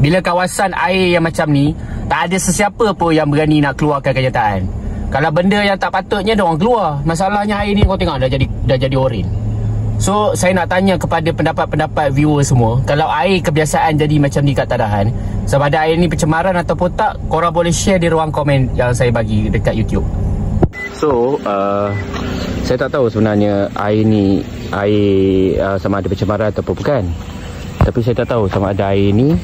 Bila kawasan air yang macam ni, tak ada sesiapa pun yang berani nak keluarkan kenyataan. Kalau benda yang tak patutnya, diorang keluar. Masalahnya air ni kau tengok dah jadi oren. So saya nak tanya kepada pendapat-pendapat viewer semua, kalau air kebiasaan jadi macam ni kat Tadahan, sama ada air ni pencemaran ataupun tak, korang boleh share di ruang komen yang saya bagi dekat YouTube. So saya tak tahu sebenarnya air ni sama ada pencemaran ataupun bukan. Tapi saya tak tahu sama ada air ni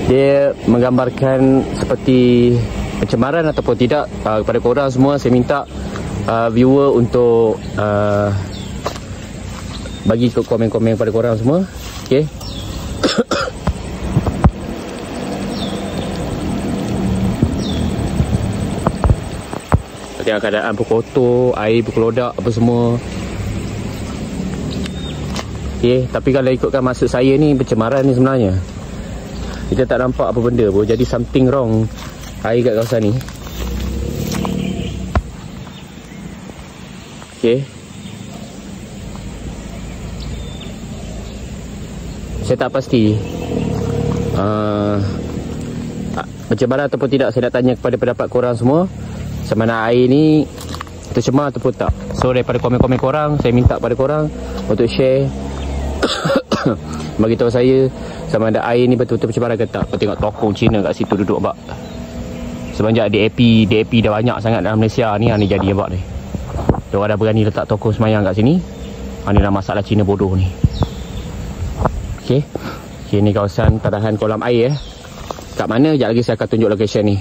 dia menggambarkan seperti pencemaran ataupun tidak. Kepada korang semua saya minta viewer untuk bagi komen-komen kepada korang semua. Okay. Tengok keadaan pun kotor, air pun kelodak apa semua. Okay, tapi kalau ikutkan maksud saya ni, pencemaran ni sebenarnya kita tak nampak apa benda pun. Jadi something wrong air kat kawasan ni. Okay, saya tak pasti pencemaran ataupun tidak. Saya nak tanya kepada pendapat korang semua, sama ada air ni tercemar ataupun tak. So daripada komen-komen korang, saya minta pada korang untuk share bagi tahu saya sama ada air ni betul-betul pencemaran ke tak. Kau tengok tokong Cina kat situ duduk bak. Semenjak DAP dah banyak sangat dalam Malaysia ni, ni jadi bak ni. Diorang dah berani letak toko semayang kat sini. Ni dah masalah Cina bodoh ni. Okay, ni kawasan Tadahan kolam air. Kat mana? Sekejap lagi saya akan tunjuk location ni.